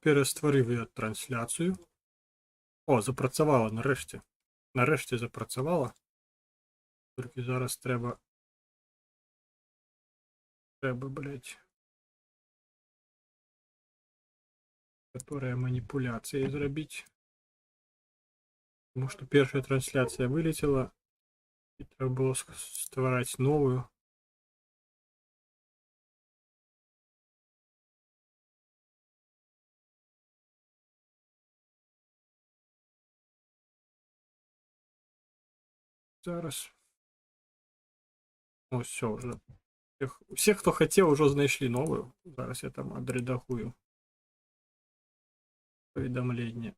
перестворив я трансляцію. О, запрацювала нарешті. Нарешті запрацювала. Тільки зараз треба, блять, которая маніпуляції зробити. Тому що перша трансляція вилетіла. І треба було створити нову. Зараз. Ось все вже. Всіх, хто хотів, вже знайшли нову. Зараз я там відредагую повідомлення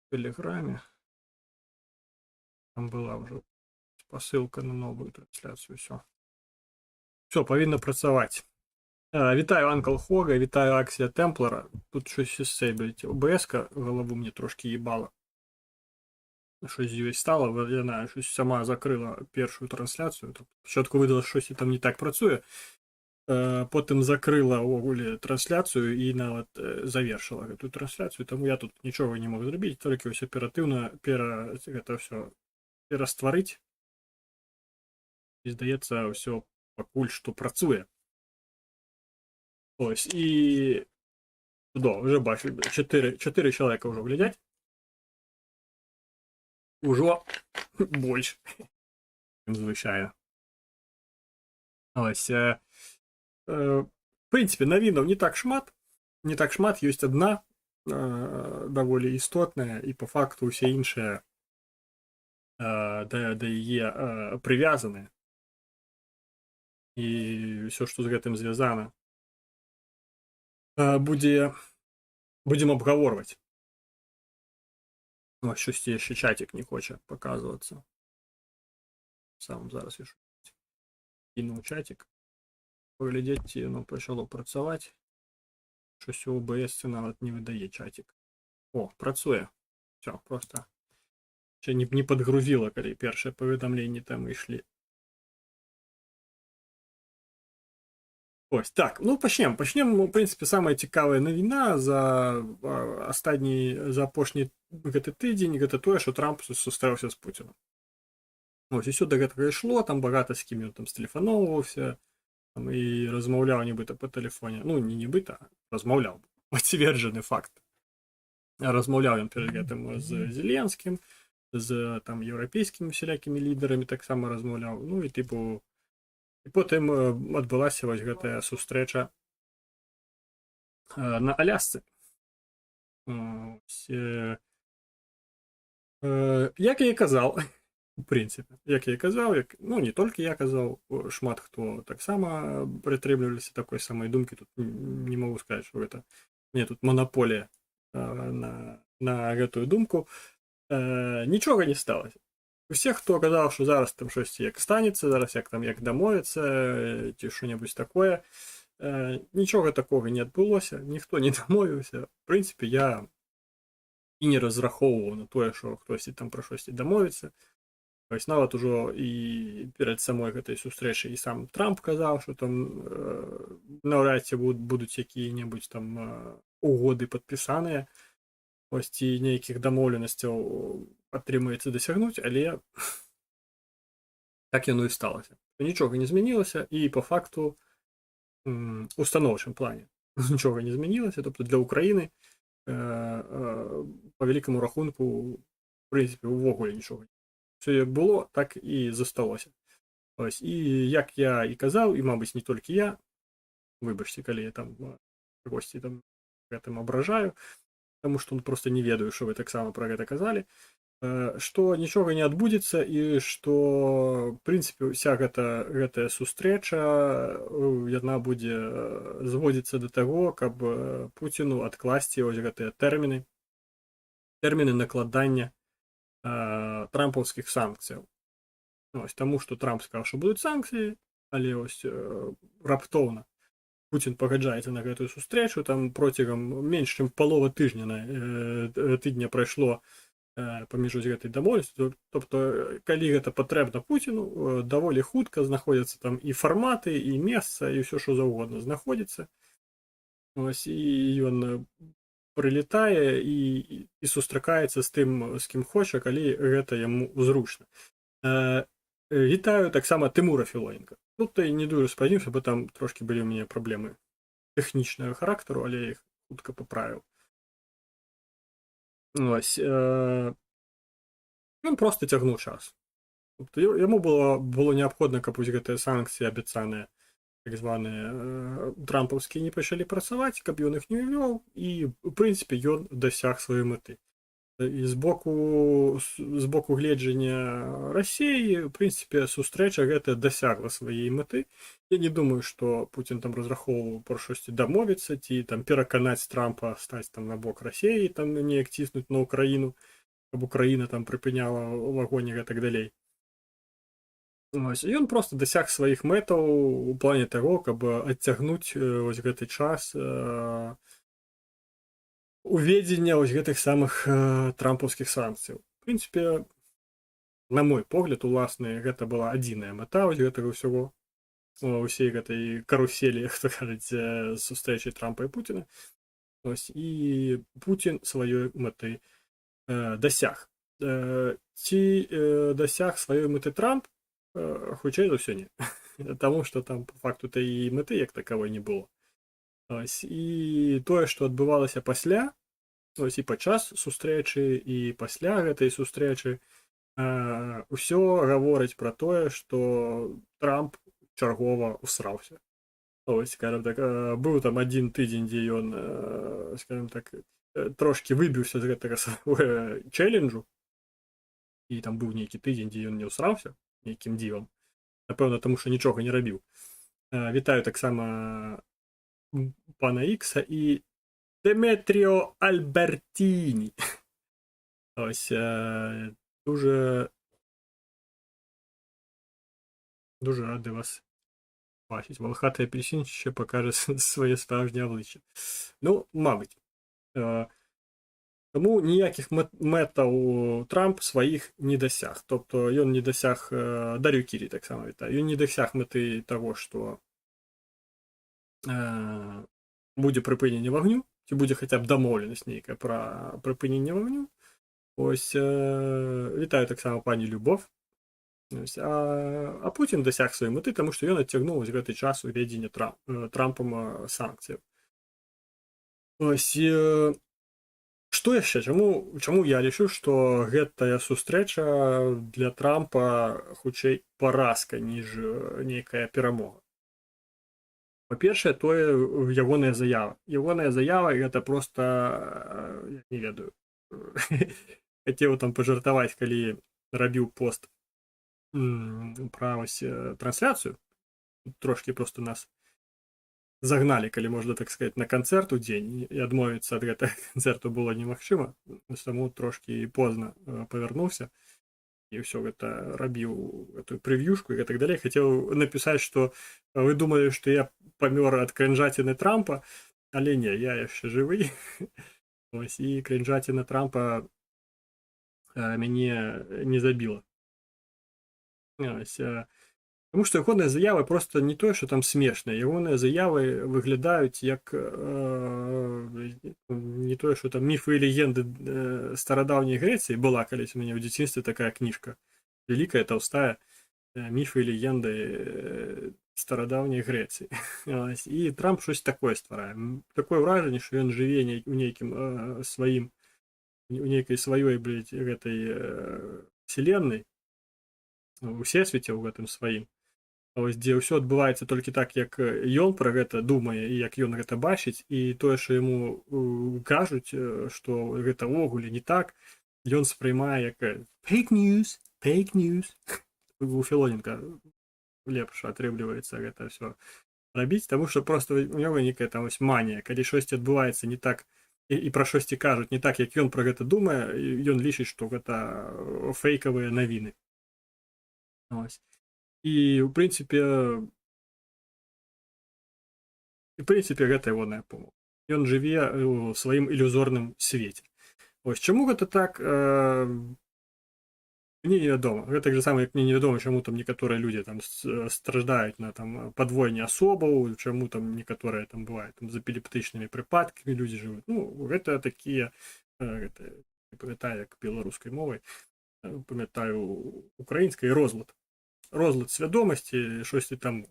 в Телеграмі. Там була вже посилка на нову трансляцію. Все. Все, повинно працювати. Вітаю Анкл Хога, вітаю Аксія Темплера. Тут щось із цей, ОБС-ка голову мені трошки їбало. Щось з стало, я знаю, щось сама закрила першу трансляцію. Спочатку видала, що щось там не так працює. Потім закрила огулі трансляцію і навіть завершила цю трансляцію, тому я тут нічого не мог зробити, тільки ось оперативно це все перестворити. І здається, все поки що працює. Ось, і да, вже бачу, 4 чоловіка вже глядять. Уже більше, ніж звичайно. Ось, в принципі, новинок не так шмат. Не так шмат, є одна доволі істотна, і по факту всі інші до її прив'язані. І все, що з цим зв'язано, будемо обговорювати. Ось щось ще чатик не хоче показуватися. Сам зараз я кинув чатик. Поглядіть, воно почало працювати. Щось у OBS навіть не видає чатик. О, працює. Все, просто ще не підгрузило, коли перше повідомлення там йшли. Ось, так, ну почнемо. Почнемо, в принципі, саме цікава новина за апошній тиждень, це те, що Трамп зустрівся з Путіним. Ось, і все до цього йшло, там багато з ким він там стелефоновувався, там, і розмовляв нібито по телефоні. Ну, не нібито, а розмовляв. Підтверджений факт. Розмовляв він перед цим з Зеленським, з там європейськими всілякими лідерами так само розмовляв. Ну, і типу, і потім відбулася ось ця зустріча на Алясці. Ось, як я і казав, в принципі, як я і казав, ну, не тільки я казав, шмат хто так само притримлювався такої самої думки, тут не можу сказати, що це, ні, тут монополія на цю думку, нічого не сталося. Усіх, хто казав, що зараз там щось як станеться, зараз як домовиться, чи що-небудь таке, нічого такого не відбулося, ніхто не домовився. В принципі, я і не розраховував на те, що хтось там про щось домовиться. Ось навіть уже і перед самою цією зустрічею і сам Трамп казав, що там навряд чи будуть які-небудь там угоди підписані. Ось ці ніяких домовленостей отримується досягнути, але так воно і сталося. Нічого не змінилося, і по факту у становчому плані нічого не змінилося, тобто для України по великому рахунку, в принципі, увогуле нічого. Все як було, так і зосталося. Ось, і як я і казав, і, мабуть, не тільки я, вибачте, коли я там гості там ображаю, тому що просто не ведаю, що ви так само про це казали, что ничего не отбудется, и что, в принципе, вся эта сустрэча, яна будзе зводзіцца до того, каб Путіну адкласці ось гэтыя тэрміны накладання трампаўскіх санкцыяў. Ось, таму, што Трамп сказаў, што будуць санкцыі, але ось раптоўна Путін пагаджаецца на гэтую сустрэчу, там процягам менш чым палова тыдня прайшло паміж гэтай дамовленасцю, тобто, калі гэта патрэбна Пуціну, даволі хутка знаходзяцца там і фарматы, і месца, і ўсё, што заўгодна знаходзіцца. Ось, і ён прылетае і сустракаецца з тым, з кім хоча, калі гэта яму зручна. Вітаю таксама Тымура Філоненка. Тут я не дуже спадзіўся, бо там трошкі былі ў мяне праблемы тэхнічнага характару, але я іх хутка паправіў. Ось, ён проста цягнуў час. Тобто яму было неабходна, каб вось гэтыя санкцыі абяцаныя, так званыя трампаўскія, не пачалі працаваць, каб ён іх не ввёў, і у прынцыпе ён дасяг сваёй мэты. І з боку гледжання Расіі, в прынцыпе, сустрэча гэта дасягла сваёй мэты. Я не думаю, што Пуцін там разрахоўваў пра штосьці дамовіцца ці там пераканаць Трампа стаць там на бок Расіі, там неяк ціснуць на Украіну, каб Украіна там прыпыняла ў агонь і гэтак далей. Ось, ён просто дасяг сваіх мэтаў у плане таго, каб адцягнуць вось гэты час уведзення вось гэтых самых трампаўскіх санкцыяў. В прынцыпе, на мой погляд, уласны, гэта была адзіная мэта вось гэтага ўсяго, усей гэтай каруселі, хто кажуць, сустрэчы Трампа і Пуціна. Ось, і Пуцін сваёй мэты дасяг. Ці дасяг сваёй мэты Трамп? Хутчэй за ўсё не. Таму што там по факту та і мэты як такавой не было. Ось, і тое, што адбывалася пасля, ось і падчас сустрэчы, і пасля гэтай сустрэчы, ўсё гаворыць пра тое, што Трамп чаргова усраўся. Ось, скажем так, быў там адзін тыдзень, дзе ён, скажем так, трошкі выбіўся з гэтага свайго чэлленджу, і там быў нейкі тыдзень, дзе ён не ўсраўся нейкім дзівам. Напэўна, таму што нічога не рабіў. Вітаю таксама пана Ікса і Деметріо Альбертіні. Ось, дуже рады вас бачыць. Валхаты апельсінчыще пакажа свае справжняе аблічча. Ну, мабыць. Тому ніякіх мэтаў Трамп сваіх не дасяг. Тобто ён не дасяг, Дар'ю Кірі таксама вітаю, ён не дасяг мэты таго, што будзе прыпыненне вагню, ці будзе хаця б дамоўленасць нейкая пра прыпыненне вагню. Ось, вітаю таксама пані Любов. Ось, а Пуцін дасяг сваёй мэты, таму што ён адцягнуў гэты час уведзення Трампам санкцыяў. Ось, што яшчэ? Чаму я лічу, што гэтая сустрэча для Трампа хутчэй паразка, ніж нейкая перамога? Па-першае, тое ягоная заява. Ягоная заява гэта проста, я не ведаю, хацеў там пажартаваць, калі рабіў пост пра вось трансляцыю. Трошкі проста нас загналі, калі можна так сказаць, на канцэрт у дзень, і адмовіцца ад гэтага канцэрту было немагчыма, таму трошкі позна павярнуўся і ўсё гэта рабіў гэтую прэв'юшку і гэтак далей. Хацеў напісаць, што вы думалі, што я памёр ад крынжаціны Трампа, але не, я яшчэ жывы. Ось, і крынжаціна Трампа мяне не забіла. Ось, тому што ягоныя заявы проста не тое, што там смешныя. Ягоныя заявы выглядаюць як не тое, што там міфы і легенды старадаўняй Грэцыі. Была калісь у мяне ў дзяцінстве такая кніжка, вялікая, таўстая, міфы і легенды старадаўняй Грэцыі. І Трамп щось такое стварае. Такое ўражанне, што ён жыве у нейкім сваім, у нейкай сваёй, гэтай вселенной, у всесвеце ў гэтым сваім. Ось, дзе ўсё адбываецца толькі так, як ён пра гэта думае і як ён гэта бачыць, і тое, што яму кажуць, што гэта ўвогуле не так, ён спрымае як fake news. У Філоненка лепш атрымліваецца гэта ўсё рабіць, таму што проста у яго нейкая там ось манія, калі штосьці адбываецца не так і пра штосьці кажуць не так, як ён пра гэта думае, ён лічыць, што гэта фейкавыя навіны. Ось. І ў прынцыпе гэта ягоная помылка. Ён жыве ў сваім ілюзорным свеце. Ось, чаму гэта так? мне невядома. Гэта так же самае, як мне невядома, чаму там некаторыя людзі там страждаюць на там падвойне асобаў, чаму там некаторыя там бываюць там з эпілептычнымі прыпадкамі людзі жывуць. Ну, гэта такія, гэта, не памятаю, як беларускай мовай, памятаю украінскай розлад. Розлад свядомасці, штосьці там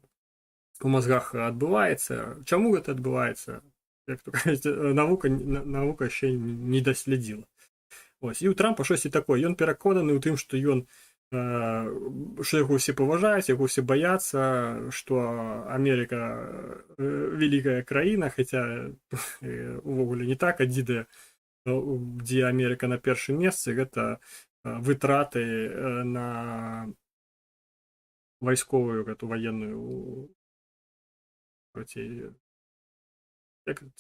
у мозгах адбываецца. Чаму гэта адбываецца? Як то кажуць, навука яшчэ не даследзіла. Ось, і ў Трампа штосьці такое. Ён пераконаны ў тым, што ён што яго ўсе паважаюць, яго ўсе баяцца, што Амерыка вялікая краіна, хаця увогуле не так, дзе Амерыка на першым месцы, гэта вытраты на вайсковую гэту ваенную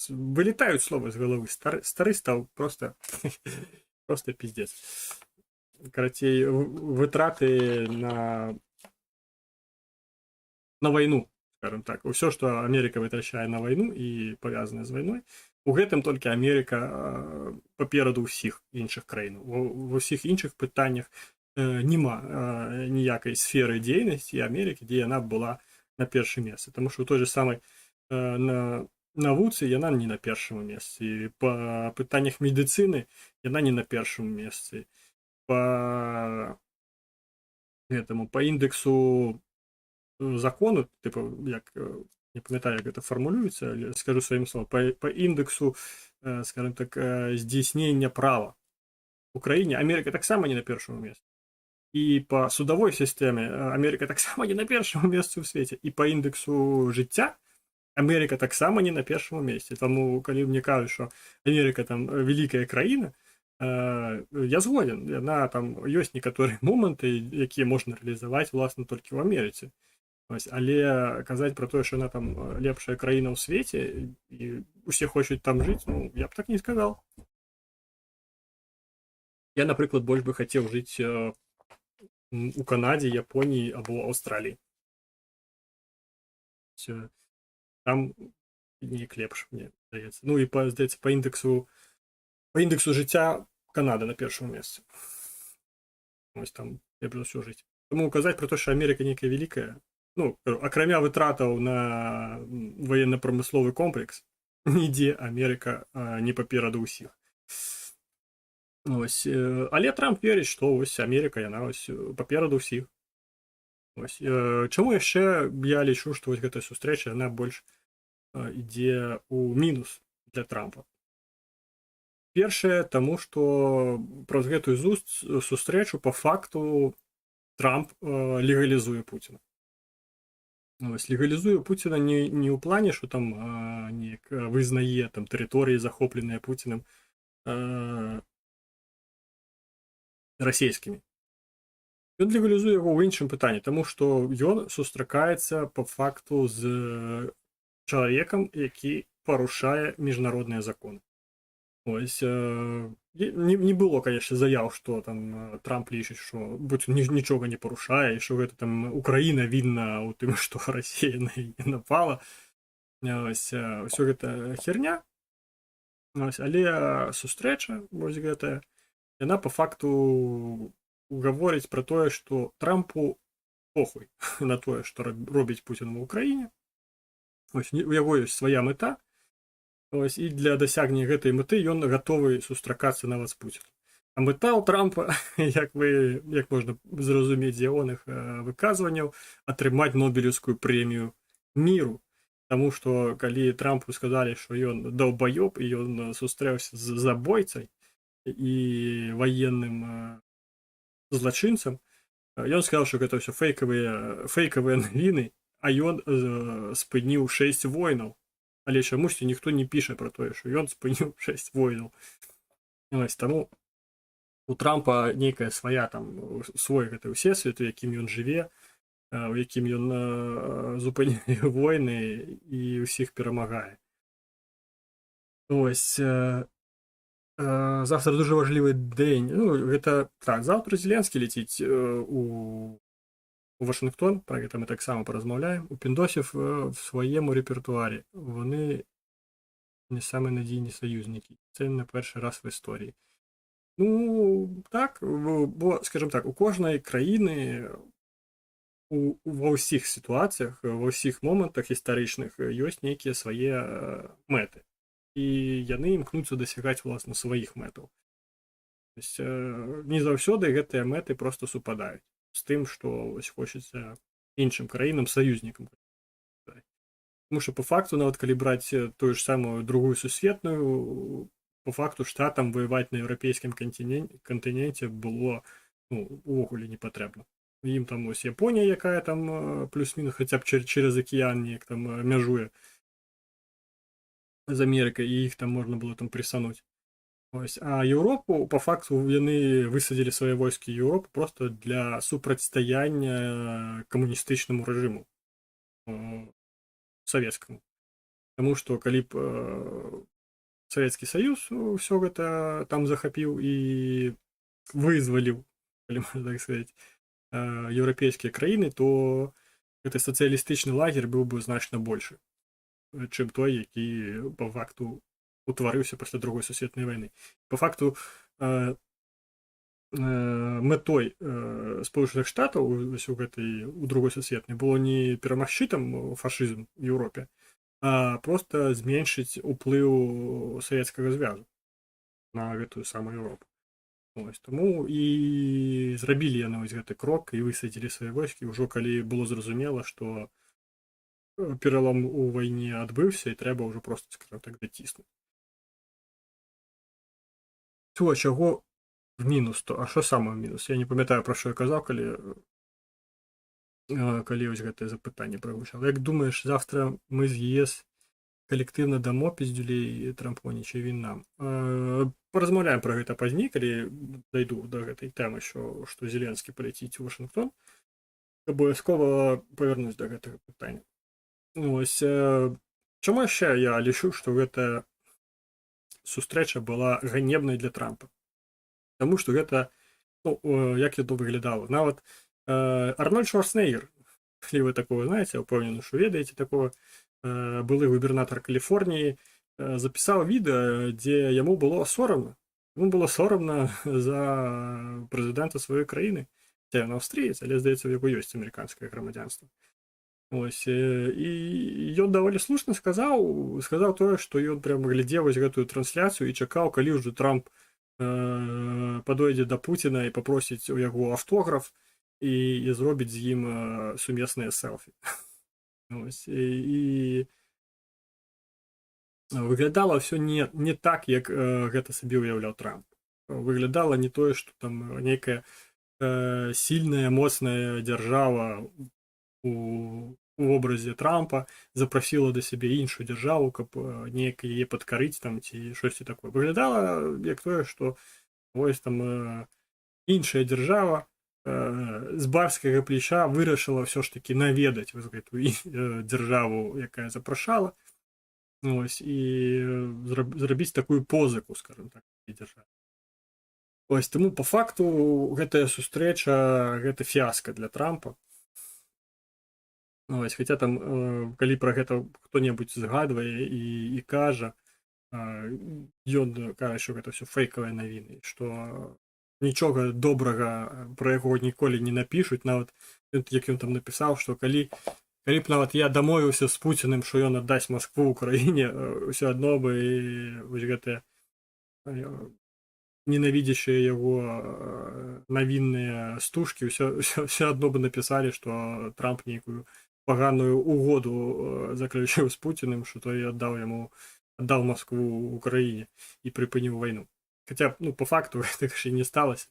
вылетаюць словы з галавы. Стары стаў просто пиздец. Карацей, вытраты на вайну, скажем так. Усё, што Амерыка вытрачае на вайну і павязанае з вайной, у гэтым толькі Амерыка папераду ўсіх іншых краін. Ва ўсіх іншых пытаннях няма ніякай сферы дзейнасці Амерыкі, дзе яна была на першым месцы. Таму што ў той же самай навуцы яна не на першым месцы. Па пытаннях медыцыны яна не на першым месцы. Па індексу закону, типу, як не памятаю, як гэта фармулюецца, але скажу сваім словам, па індексу, скажем так, здзейснення права у краіне Амерыка таксама не на першым месцы. І па судовой сістэме Амерыка таксама не на першым месцы ў свеце. І па індексу жыцця Амерыка таксама не на першым месцы. Таму, калі мне кажуць, што Амерыка там вялікая краіна, я згоден. Яна там ёсць некаторыя моманты, якія можна рэалізаваць, власна, толькі ў Амерыцы. Але казаць пра тое, што яна там лепшая краіна ў свеце і усе хочуць там жыць, ну, я б так не сказал. Я, напрыклад, больш бы хацеў жыць у Канадзе, Японіі або Аўстраліі. Там неяк лепш, мне здаецца. Ну і, здаецца, па індексу жыцця Канада на першым месцы. Ось там лепш за ўсё жыць. Таму казаць пра то, што Амерыка нейкая вялікая, ну, акрамя вытратаў на военно-прамысловы комплекс, нідзе Амерыка не папераду ўсіх. Ось, але Трамп верыць, што ось Амерыка, яна ось папераду ўсіх. Ось, чаму яшчэ я лічу, што вось гэтая сустрэча, яна больш ідзе ў мінус для Трампа. Першае, таму што праз гэтую сустрэчу па факту Трамп легалізуе Пуціна. Ось, легалізуе Пуціна не ў плане, што там неяк вызнае там тэрыторыі, захопленыя Пуцінам расійскімі. Ён легалізуе яго ў іншым пытанні, таму што ён сустракаецца па факту з чалавекам, які парушае міжнародныя законы. Ось, не было, конечно, заяў, што там Трамп лічыць, што нічога не парушае, і што гэта там Украіна вінна ў тым, што Расія на яе напала. Ось, ўсё гэта херня. Ось, але сустрэча, вось гэтая, яна па факту гаворыць пра тое, што Трампу похуй на тое, што робіць Пуцін у Украіне. Ось, у яго ёсць свая мэта. Ось, і для дасягнення гэтай мэты ён гатовы сустракацца нават з Пуцінам. А мэта ў Трампа, як можна зразумець з ягоных выказванняў, атрымаць Нобелеўскую прэмію міру. Таму што калі Трампу сказалі, што ён даўбаёб і ён сустрэўся з забойцай і ваенным злачынцам, ён сказаў, што гэта ўсё фейкавыя навіны, а ён спыніў 6 войнаў. Але чамусьці ніхто не піша пра тое, што ён спыніў 6 войнаў. Ось, таму у Трампа нейкая свая там, свой гэты ўсесвет, у якім ён жыве, у якім ён зупыняе войны і ўсіх перамагае. Ось, завтра дуже важлівы дзень. Ну, гэта так, завтра Зеленскі летіць у Вашингтон, про гэта ми таксама поразмовляємо. У піндосів в своєму репертуарі вони не саме надійні союзники. Це не перший раз в історії. Ну, так, бо, скажімо так, у кожної країни ва ўсіх сітуацыях, ва ўсіх момантах гістарычных ёсць нейкія свае мэты. І яны імкнуцца дасягаць, уласна, сваіх мэтаў. То есть, не заўсёды гэтыя мэты проста супадаюць з тым, што вось хочацца іншым краінам, саюзнікам. Тому що по факту, нават калі браць тую ж самую другую сусветную, по факту штатам воеваць на еўрапейскім кантыненце было, ну, увогуле не патрэбна. Ім там ось Японія, якая там плюс-мінус хаця б через акіян неяк там мяжуе з Амерыкай, і іх там можна было там прысануць. Ось. А Еўропу, по факту, яны высадзілі свае войскі Еўропы просто для супрацьстаяння камуністычнаму рэжыму савецкаму. Таму што калі б Савецкі Саюз ўсё гэта там захапіў і вызваліў, калі можна так сказаць, еўрапейскія краіны, то гэты сацыялістычны лагер быў бы значна большы, чым той, які па факту утварыўся пасля другой сусветнай вайны. Па факту мэтой Спалучаных Штатаў у другой сусветнай было не перамагчы там фашызм у Еўропе, а просто зменшыць уплыў Савецкага звязу на гэтую самую Еўропу. Ось, таму і зрабілі яны вось гэты крок і высадзілі свае войскі ўжо калі было зразумела, што пералом у вайне адбыўся і трэба ўжо просто, скажем так, даціснуць. То, чаго в мінус, то, а що саме в мінус? Я не пам'ятаю, про що я казав, коли ось гэтае запытанне прагучало. Як думаєш, завтра ми з ЄС калектыўна дамо пиздюлей Трампоні, чи він нам? Паразмаўляем про гэта пазней, калі дайду до гэтай тэмы, што Зеленскі паляціць у Вашынгтон. Абавязкова павярнусь до гэтага пытання. Ось, чаму яшчэ я лічу, што гэтая сустрэча была ганебнай для Трампа? Таму што гэта, ну, як это выглядала. Нават Арнольд Шварценеггер, калі вы такого знаеце, упэўнены, што ведаеце такого, былы губернатар Каліфорніі, запісаў відэа, дзе яму было сорамна. Яму было сорамна за прэзідэнта сваёй краіны. Ён аўстрыец, але, здаецца, у яго ёсць амерыканскае грамадзянства. Ось, і ён даволі слушна сказаў тое, што ён прям глядзеў вось гэтую трансляцыю і чакаў, калі ўжо Трамп падойдзе да Пуціна і папросіць у яго аўтограф і зробіць з ім сумесныя селфі. Ось, і выглядала ўсё не так, як гэта сабе ўяўляў Трамп. Выглядала не тое, што там нейкая сильная, моцная дзяржава у образе Трампа запрасіла да сябе іншую дзяржаву, каб неяк яе падкарыць там ці штосьці такое. Выглядала як тое, што вось там іншая дзяржава з барскага плеча вырашыла ўсё ж такі наведаць вось гэтую дзяржаву, якая запрашала, ось, і зрабіць такую позыку, скажем так, дзяржаве. Ось, таму по факту гэтая сустрэча гэта фіаска для Трампа. Ось, хаця там, калі пра гэта хто-небудзь згадвае і кажа, ён кажа, што гэта ўсё фэйкавыя навіны, што нічога добрага пра яго ніколі не напішуць, нават як ён там напісаў, што калі б нават я дамовіўся з Пуціным, што ён аддасць Маскву ўкраіне, ўсё адно бы вось гэтыя ненавідзящыя яго навінныя стужкі ўсё адно бы напісалі, што Трамп нейкую паганую угоду заключыў з Пуціным, што той аддаў Маскву ўкраіне і прыпыніў вайну. Хаця, ну, по факту гэта ж і не сталася.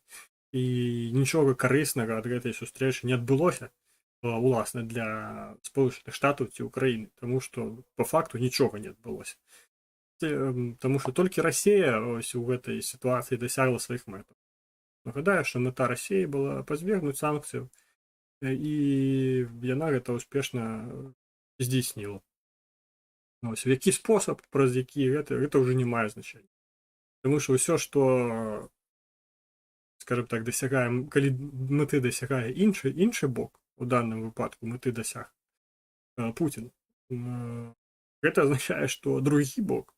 І нічога карыснага ад гэтай сустрэчы не адбылося, уласна, для Сполучаных Штатаў ці ўкраіны, таму што по факту нічога не адбылося. Таму што толькі Расія ось у гэтай сітуацыі дасягла сваіх мэтаў. Нагадаю, што мэта Расіі была пазбегнуць санкцыяў, і яна гэта успешна здзейсніла. Ось, в які спосаб, праз які гэта ўжо не мае значэння. Таму што ўсё, што, скажем так, дасягаем, калі мэты дасягае іншы бок, у данным выпадку мэты дасяг Пуцін, гэта азначае, што другі бок,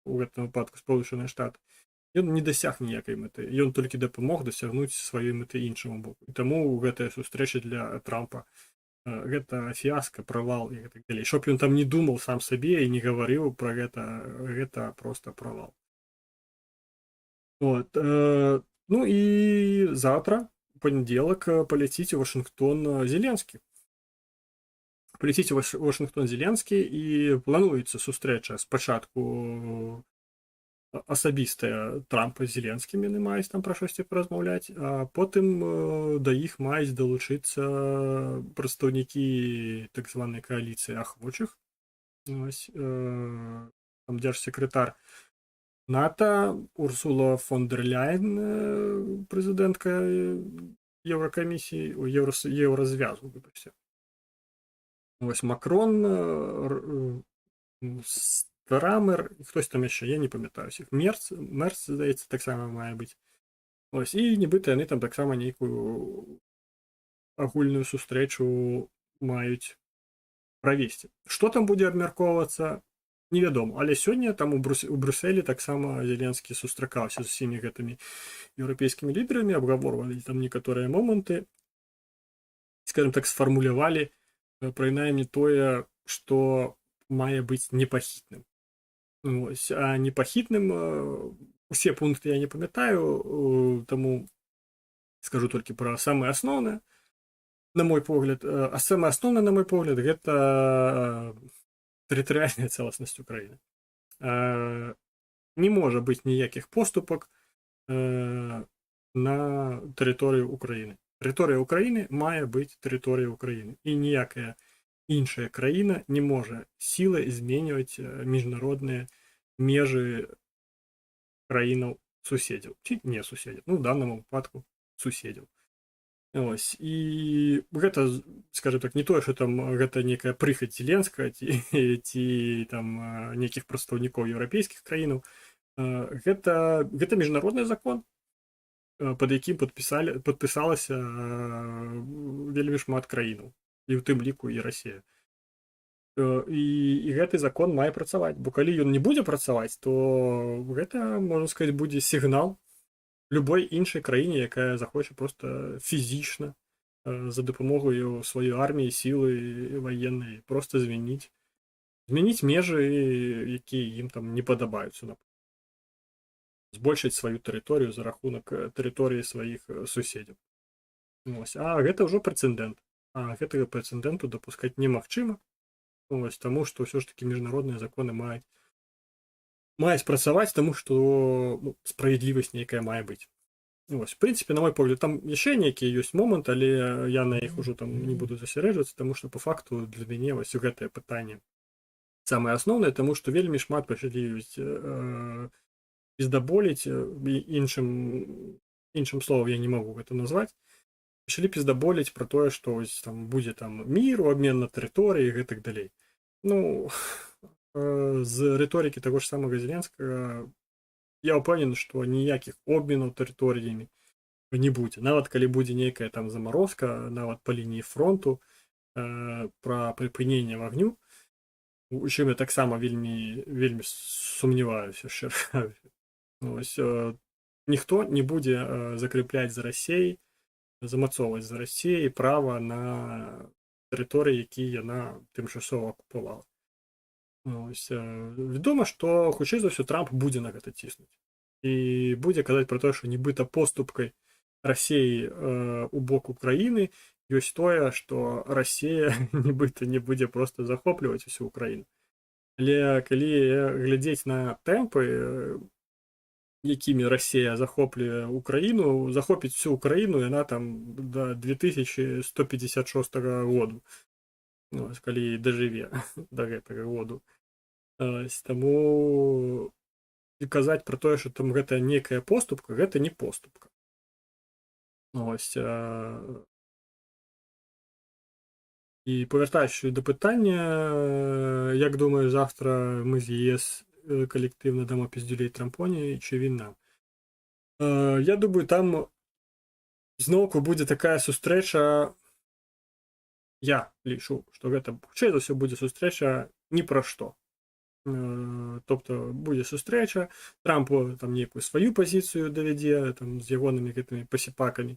у гэтым выпадку Сполучаныя Штаты, ён не дасяг ніякай мэты, ён толькі дапамог дасягнуць сваёй мэты іншаму боку. І таму гэтая сустрэча для Трампа гэта фіаска, правал і гэтак далей. Чтоб ён там не думаў сам сабе і не гаварыў пра гэта проста правал. Вот. Ну і заўтра, панядзелак, паляціць у Вашынгтон Зеленскі. Паляціць у Вашынгтон Зеленскі і плануецца сустрэча спачатку асабістая Трампа з Зеленскім, яны маюць там пра штосьці паразмаўляць, а потым да іх маюць далучыцца прадстаўнікі так званай кааліцыі ахвочых. Ось, там дзяржсекретар НАТО Урсула фон дер Ляйен, прэзідэнтка Еўракамісіі, Еўразвязу, выбачце. Ось Макрон, Страмер, хтось там яшчэ, я не памятаю усіх. Мерц, здаецца, таксама мае быць. Ось, і нібыта яны там таксама нейкую агульную сустрэчу маюць правесці. Што там будзе абмяркоўвацца, невядома. Але сёння там у Брюсселі таксама Зеленскі сустракаўся з усімі гэтымі еўрапейскімі лідарамі, абгаворвалі там некаторыя моманты, скажем так, сфармулявалі прынаймні тое, што мае быць непахітным. Ось, а непахітным усе пункты я не памятаю, таму скажу толькі пра самае асноўнае, на мой погляд. А самае асноўнае, на мой погляд, гэта тэрытарыяльная цэласнасць Украіны. Не можа быць ніякіх поступак на тэрыторыю Украіны. Тэрыторыя Украіны мае быць тэрыторыя Украіны. І ніякая іншая краіна не можа сілай зменьваць міжнародныя межы краінаў суседзяў. Ці не суседзяў. Ну, у данном выпадку суседзяў. Ось. І гэта, скажем так, не тое, што там гэта некая прыхадзь Зеленскага ці там нейкіх прадстаўнікоў еўрапейскіх краінаў. Гэта міжнародны закон, пад якім падпісалася вельмі шмат краінаў, і ў тым ліку і Расія. І гэты закон мае працаваць, бо калі ён не будзе працаваць, то гэта, можна сказаць, будзе сігнал любой іншай краіне, якая захоча проста фізічна за дапамогаю сваёй арміі, сілы ваеннай проста змяніць межы, якія ім там не падабаюцца, напрыклад. Збольшыць сваю тэрыторыю за рахунак тэрыторыі сваіх суседзяў. Ось. А гэта ўжо прэцэдэнт. А гэтага прэцэдэнту дапускаць немагчыма. Ось, таму што ўсё ж такі міжнародныя законы маюць працаваць, таму што справядлівасць нейкая мае быць. Ось, в прынцыпе, на мой погляд, там яшчэ нейкія ёсць момант, але я на іх ужо там не буду засярэджвацца, таму што па факту для мяне вось гэтае пытанне самае асноўнае, таму што вельмі шмат пачалі пиздаболіць, іншым словам я не магу гэта назваць, пачалі пиздаболіць пра тое, што там будзе там міру, абмен на тэрыторыі і гэтак далей. Ну, з рыторыкі таго ж самага Зеленскага я ўпэўнены, што ніякіх обменаў тэрыторыямі не будзе. Нават калі будзе нейкая там замарозка, нават па лініі фронту, пра прыпыненне вагню, у чым я таксама вельмі сумняваюся, шчыра. Ось, ніхто не будзе закрепляць за Расіяй, замацоўваць за Расіяй права на тэрыторыі, якія яна тымчасова акупавала. Ось, вядома, што хутчэй за ўсё Трамп будзе на гэта ціснуць. І будзе казаць пра тое, што нібыта поступкай Расіі у бок Украіны ёсць тое, што Расія нібыта не будзе проста захопліваць усю Украіну. Але калі глядзець на тэмпы, якімі Расія захоплюе Украіну, захопіць всю Украіну яна там да 2156 году. Ось, калі дажыве да гэтага году. Таму казаць пра тое, што там гэта некая поступка, гэта не поступка. Ось. І павяртаючы да пытання, як думаю, завтра мы з ЕС коллективно дамо пиздюлей Трампоні чи він нам. Я думаю, там зноўку будзе такая сустрэча, я лічу, што гэта хутчэй за ўсё будзе сустрэча ні пра што. Тобто буде сустрэча, Трамп там нейкую сваю пазіцыю давядзе там з ягонымі гэтымі пасіпакамі.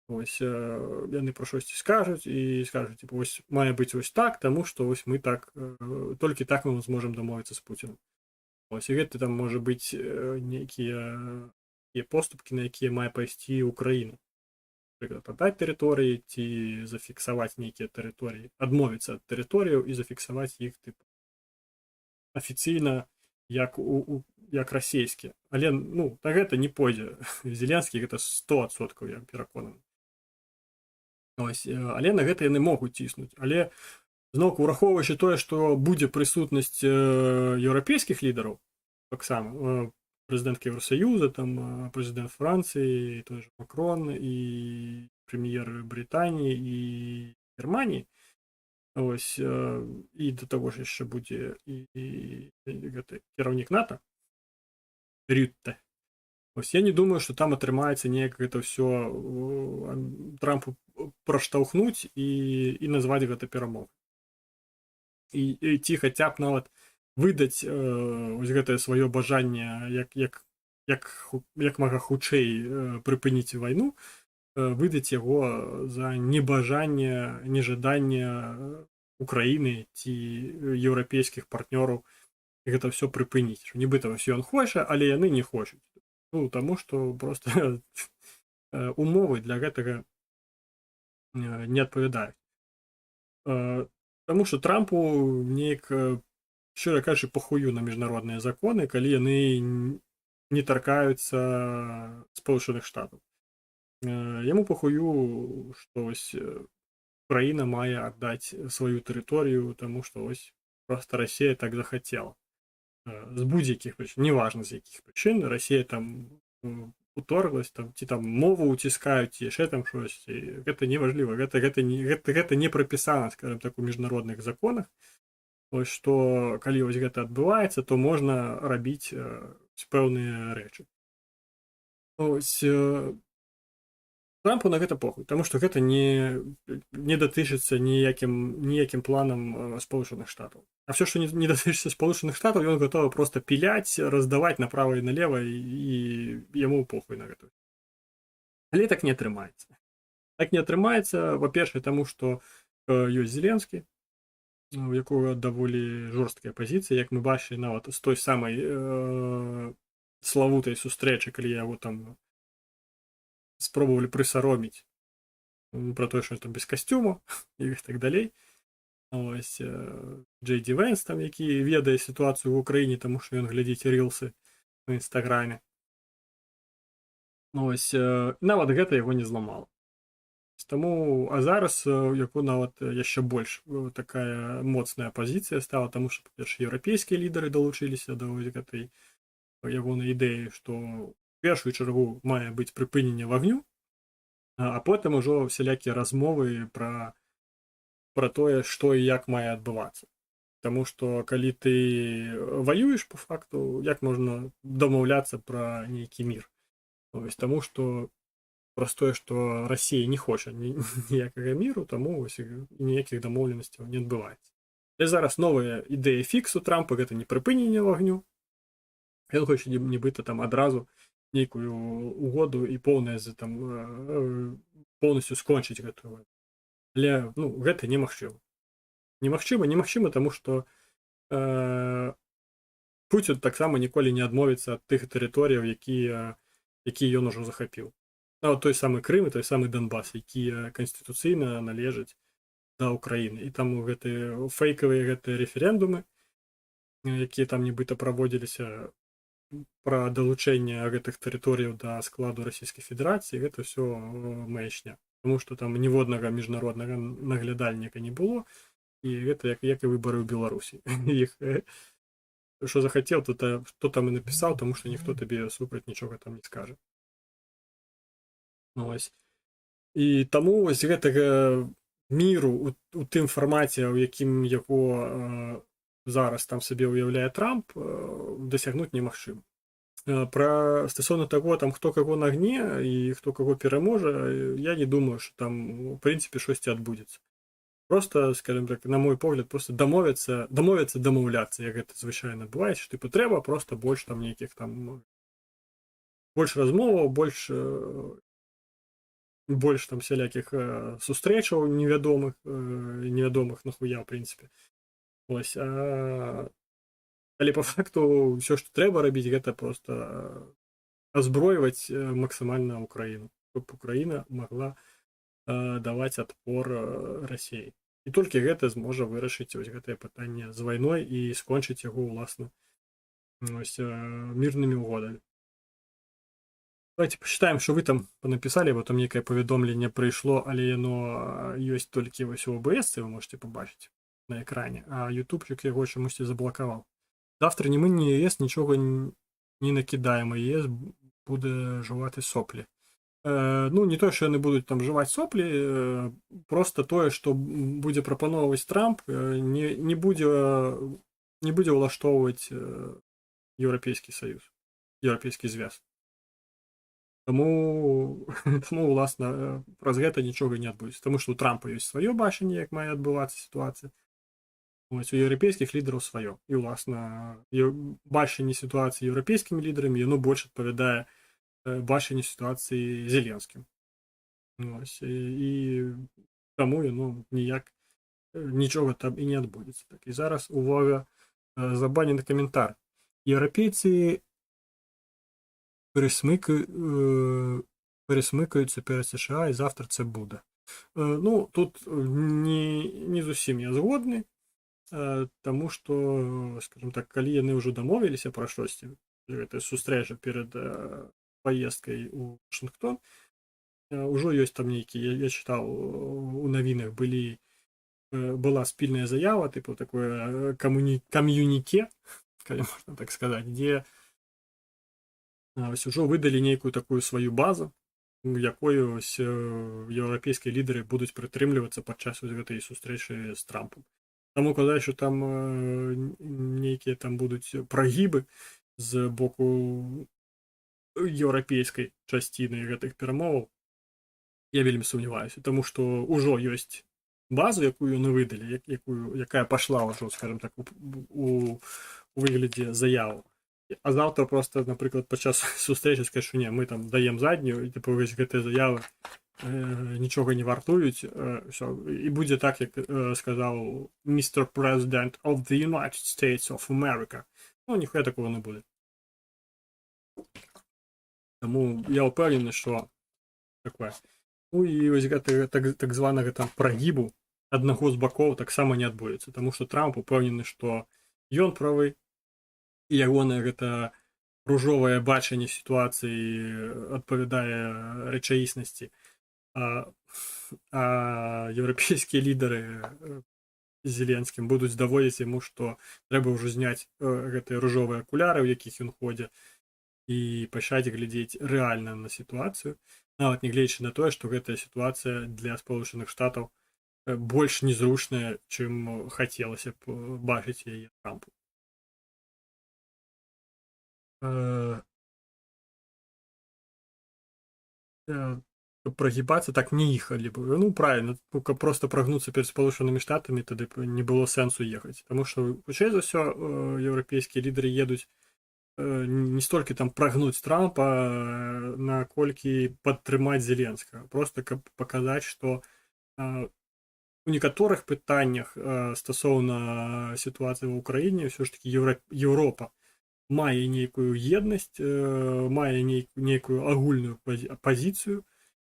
Ось яны пра штосьці скажуць і скажуць, типу, ось мае быць ось так, таму што ось мы так толькі так мы зможам дамовіцца з Пуцінам. Ось і гэта там можа быць нейкія поступкі, на якія мае пайсці Украіна. Падаць тэрыторыі ці зафіксаваць нейкія тэрыторыі, адмовіцца ад тэрыторыяў і зафіксаваць іх тыпу афіцыйна як расійскія. Але ну на гэта не пойдзе. Зеленскі гэта 100%, я пераконаны. Ось, але на гэта яны могуць ціснуць. Але зноўку урахоўваючы тое, што будзе прысутнасць еўрапейскіх лідараў, таксама прэзідэнт Еўросаюза, там прэзідэнт Францыі, той же Макрон і прэм'ер Брытаніі і Германіі. Ось, і да таго ж яшчэ будзе і гэты кіраўнік НАТО Рютте. Ось я не думаю, што там атрымаецца неяк гэта ўсё Трампу праштаўхнуць і назваць гэта перамогай. І ці хаця б нават выдаць ось гэтае сваё бажанне як мага хутчэй прыпыніць вайну, выдаць яго за небажанне, нежаданне Украіны ці еўрапейскіх партнёраў гэта ўсё прыпыніць. Нібыта вось ён хоча, але яны не хочуць. Ну, таму што проста умовы для гэтага не адпавядаюць. Таму што Трампу неяк, шчыра кажучы, пахую на міжнародныя законы, калі яны не таркаюцца Спалучаных Штатаў. Яму пахую, што ось краіна мае аддаць сваю тэрыторыю, таму што ось проста Расія так захацела. З будь-якіх прычын, неважна з якіх прычын, Расія там уторглась, там, ці там мову уціскаюць, ці яшчэ там щось, гэта неважліва, гэта не прапісана, скажем так, у міжнародных законах. Ось што калі ось гэта адбываецца, то можна рабіць пэўныя рэчы. Ось Трампу на гэта похуй, таму што гэта не датычыцца ніякім планам Спалучаных Штатаў. А все, што не датычыцца Спалучаных Штатаў, ён гатовы проста піляць, раздаваць направа і налева, і яму похуй на гэта. Але так не атрымаецца. Так не атрымаецца, па-першае, таму што ёсць Зеленскі, у якога даволі жорсткая пазіцыя, як мы бачылі нават з той самай славутай сустрэчы, калі яго там спробовали прысароміць про тое, што там без касцюму і так далей. Ось Джей Ді Венс, там, які ведае сітуацыю ў Украіне, таму што ён глядзіць рілсы на інстаграме. Ось нават гэта яго не зламала. Таму, а зараз яго нават яшчэ больш такая моцная пазіцыя стала, таму што, па-першае, еўрапейскія лідары далучыліся да гэтай ягонай ідэі, што першую чаргу мае быць прыпыненне вагню, а потым ужо всялякія размовы пра тое, што і як мае адбывацца. Таму што калі ты ваюеш по факту, як можна дамаўляцца пра нейкі мір? Таму што простое, што Расія не хоча ніякага міру, таму ніякіх дамоўленасцяў не адбываецца. Але зараз новая ідэя фіксу Трампа, гэта не прыпыненне вагню, ён хоча нібыта там адразу нейкую угоду і поўнасцю скончыць гэтую. Але гэта немагчыма. Немагчыма, таму што Пуцін таксама ніколі не адмовіцца ад тых тэрыторыяў, якія ён ужо захапіў. Той самы Крым і той самы Донбас, якія канстытуцыйна належаць да Ўкраіны. І там гэтыя фэйкавыя гэтыя рэферэндумы, якія там нібыта праводзіліся пра далучэнне гэтых тэрыторыяў да складу Расійскай Федэрацыі, гэта ўсё маячня. Таму што там ніводнага міжнароднага наглядальніка не было, і гэта як і выбары ў Беларусі. Што захацеў, то там і напісаў, таму што ніхто табе супраць нічога там не скажа. І таму вось гэтага міру у тым фармаце, у якім яго зараз там сабе ўяўляе Трамп, дасягнуць немагчыма. Пра стасоўна таго, там хто каго нагне і хто каго пераможа, я не думаю, што там у прынцыпе штосьці адбудзецца. Просто, скажімо так, на мой погляд, просто домовляться, як гэта звычайна бывае, што типу трэба просто больш там нейкіх там больш размоваў, больш там всялякіх сустрэчаў невядомых нахуя, в прынцыпе. Вось, але по факту ўсё, што трэба рабіць, гэта просто азброіваць максімальна Украіну, каб Украіна магла даваць адпор Расіі. І толькі гэта зможа вырашыць вось гэтае пытанне з вайной і скончыць яго ўласна мірнымі угодамі. Давайте посчитаем, что вы там понаписали, бо там некое паведомленне прыйшло, але яно ёсць толькі вось у OBS, вы можете побачыць на экране, а ютубчик яго чамусьці заблакаваў. Завтра ні мы, ні ЕС нічога не накідаем, а ЕС буде жувати соплі. Ну, не то, що яны будуць там жываць соплі, просто тое, што будзе прапаноўваць Трамп, не будзе ўлаштоўваць Еўрапейскі саюз, Еўрапейскі звяз. Таму уласна, праз гэта нічога не адбудзецца. Таму што у Трампа ёсць сваё бачанне, як мае адбывацца сітуацыя. Вось у еўрапейскіх лідараў сваё. І, уласна, бачанне сітуацыі еўрапейскімі лідарамі, яно больш адпавядае бачанне сітуацыі Зеленскім. Вось, і таму яно ніяк нічога там і не адбудзецца. Так, і зараз, увага, забанены каментар. Еўрапейцы пересмикаються перед США, і завтра це буде. Ну, тут не зусім я згодны, тому що, скажімо так, калі яны ўжо дамовіліся пра штосьці, гэта сустрэча перед поездкай у Вашингтон, ўжо ёсць там нейкія, я чытаў у навінах, была спільная заява, типу такое кам'юніке, калі можна так сказаць, дзе ось ужо выдалі нейкую такую сваю базу, якою ось еўрапейскія лідары будуць прытрымлівацца падчас гэтай сустрэчы з Трампом. Таму казаць, што там нейкія там будуць прагібы з боку еўрапейскай часціны гэтых перамоваў, я вельмі сумняваюся, таму што ўжо ёсць базу, якую яны выдалі, якая пашла ўжо, скажем так, у выглядзе заяву. А завтра просто, напрыклад, падчас сустрэчы скажу, што не, мы там даем заднюю, і типу вось гэтыя заявы нічога не вартуюць, все, і будзе так, як сказаў Mr. President of the United States of America. Ну, ніхуя такого не буде. Таму я ўпэўнены, што такое. Ну і вось гэта так званага там прагібу аднаго з бакоў таксама не адбудзецца, таму што Трамп упэўнены, што ён правы, і ягонае гэта ружовае бачанне сітуацыі адпавядае рэчаіснасці, а еўрапейскія лідары з Зеленскім будуць даводзіць яму, што трэба ўжо зняць гэтыя ружовыя акуляры, у якіх ён ходзе, і пачаць глядзець рэальна на сітуацыю, нават нягледзячы на тое, што гэтая сітуацыя для Спалучаных Штатаў больш незручная, чым хацелася б бачыць яе Трампу. Прогибаться так не ехали бы. Ну, правильно, просто прогнуться перед Сполученными Штатами, тады не было сенсу ехать. Потому что, хутчэй за ўсё, еўрапейскія лідары едуць не столькі там прагнуць Трампа, наколькі падтрымаць Зеленскага. Просто каб паказаць, што у некаторых пытаннях стасоўна сітуацыі ў Украіне ўсё ж таки Еўропа мае нейкую еднасць, мае нейкую агульную пазіцыю,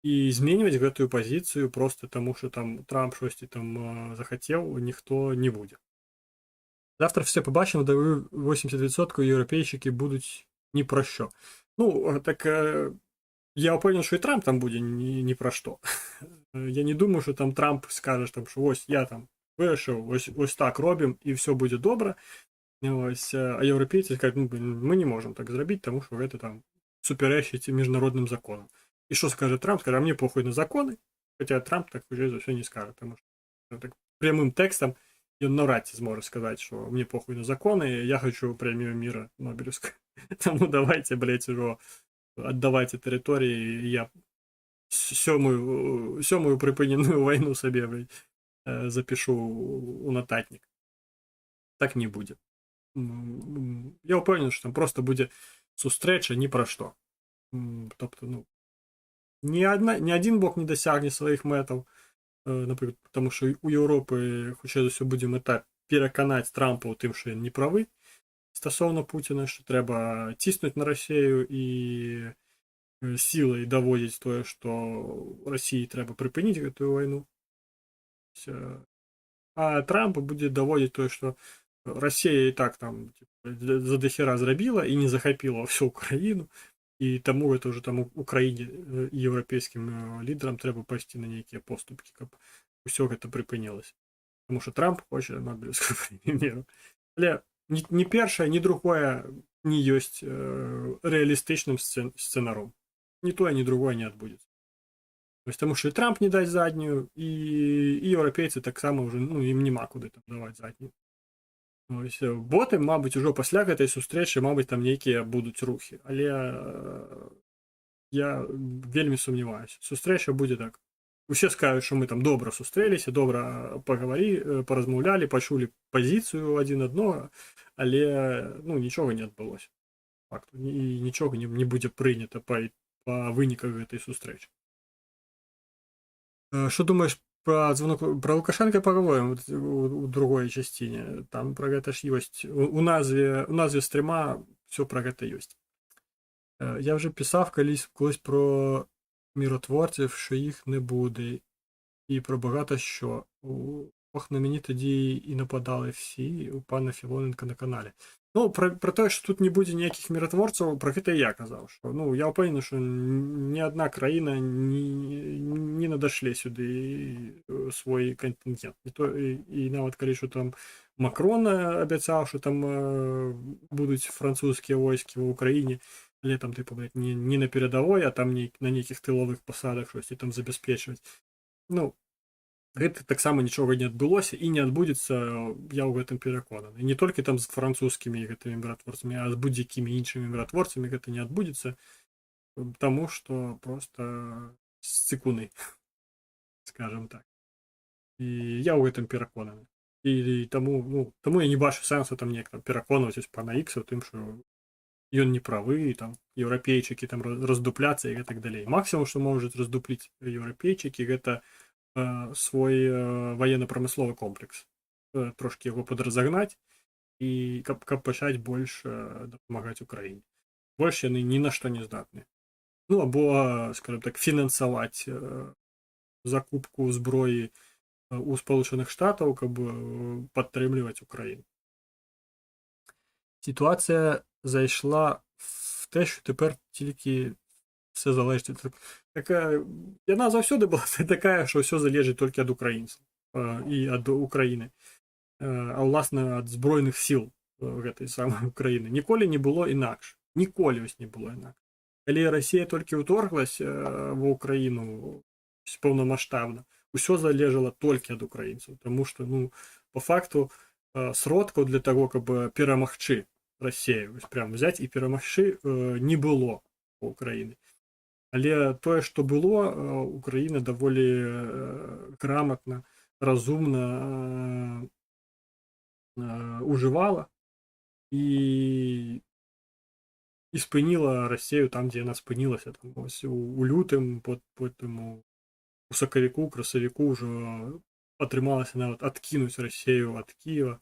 і зменьваць гэтую пазіцыю просто таму, што там Трамп штосьці там захацеў, ніхто не будзе. Завтра все побачимо, да 80% європейщики будуть ні про що. Ну, так я упевнений, що і Трамп там буде ні про що. Я не думаю, що там Трамп скаже, що ось я там вирішив, ось так робимо і все буде добре. Ось, а європейці скажуть, ну, ми не можемо так зробити, тому що це там суперечить міжнародним законам. І що скаже Трамп? Скаже, а мені похуй на закони, хоча Трамп так вже за все не скаже, тому що так, прямим текстом ён навряд ці зможа сказаць, што мне похуй на законы, я хочу прэмію мира Нобелевскую. Таму давайте, блядь, ужо аддавайце тэрыторыі, я сёмую прыпыненую вайну сабе, блядь, запишу у нататнік. Так не буде. Я впевнений, що там просто буде зустріча ні про що. Тобто, ну, ні один бок не досягне своїх метів, наприклад, тому що у Європи, хоча за все буде мета переконати Трампа у тим, що він не правий стосовно Путіна, що треба тиснути на Росію і силою доводити те, що Росії треба припинити цю війну. А Трамп буде доводити те, що Росія і так там за дохера зробила і не захопила всю Україну. І тому это вже там Україні і європейським лідерам треба пойти на які поступки, щоб все це припинилось. Тому що Трамп хоче Нобелівську премію. Але ні перше, ні друге не є реалістичним сценаром. Ні то, ні друге не відбудеться. Тобто, тому що і Трамп не дасть задню, і європейці так само вже, ну, їм нема куди там давати задню. Ось, боти, мабуть, уже після цієї зустрічі, мабуть, там які будуть рухи. Але я вельми сумніваюся. Зустріча буде так. Усі скажуть, що ми там добре зустрілися, добре поговорили, порозмовляли, почули позицію один одного, але ну, нічого не відбулося. Факту. І нічого не буде прийнято по виниках цієї зустрічі. Що думаєш про звонок? Про Лукашенка поговоримо у другой частині. Там про это ж есть. У назві стріма все про это есть. Я вже писав колись про миротворців, що їх не буде. І про багато що. Ох, на мені тоді і нападали всі у пана Філоненка на каналі. Ну, про те, що тут не буде ніяких миротворців, про це і я казав. Що, ну, я впевнений, що ні одна країна не надошле сюди свій контингент. І навіть коли що там Макрон обіцяв, що там будуть французькі війська в Україні, але там, типу, не на передовій, а там на ніяких тилових посадах щось там забезпечувати. Ну, гэта таксама нічога не адбылося і не адбудзецца, я ў гэтым пераконаны. Не толькі там з французскімі гэтымі міратворцамі, а з будь-якімі іншымі міратворцамі гэта не адбудзецца, таму што проста цыкуны, скажем так. І я ў гэтым пераконаны. І таму я не бачу сэнсу там неяк пераконваць пана Ікса у тым, што ён не правы, там еўрапейчыкі там раздупляцца і гэтак далей. Максімум, што можуць раздупліць еўрапейчыкі, гэта свой военно-промысловый комплекс. Трошки его подразогнать и каб пачаць больш дапамагаць Украіне. Больш яны ні на што не здатны. Ну, або, скажем так, фінансаваць закупку зброі у Сполученых Штатаў, каб падтрымліваць Украіну. Ситуація зайшла в те, що тепер тільки все залежить. Яна заўсёды была такая, що все залежить тільки від українців і від України. А власне від Збройних сил гэтай самої України. Ніколи не було інакше. Ніколи ось не було інакше. Коли Росія тільки вторглась в Україну повномасштабно, все залежало тільки від українців. Тому що, ну, по факту, сродків для того, щоб перемогти Росію, ось прямо взяти і перемогти, не було у України. Але тое, што было, Украіна даволі грамотна, разумна ужывала і спыніла Расію там, дзе яна спынілася. Там, ось, у лютым, потым у сакавіку, красавіку ўжо атрымалася нават адкінуць Расію ад Кіева.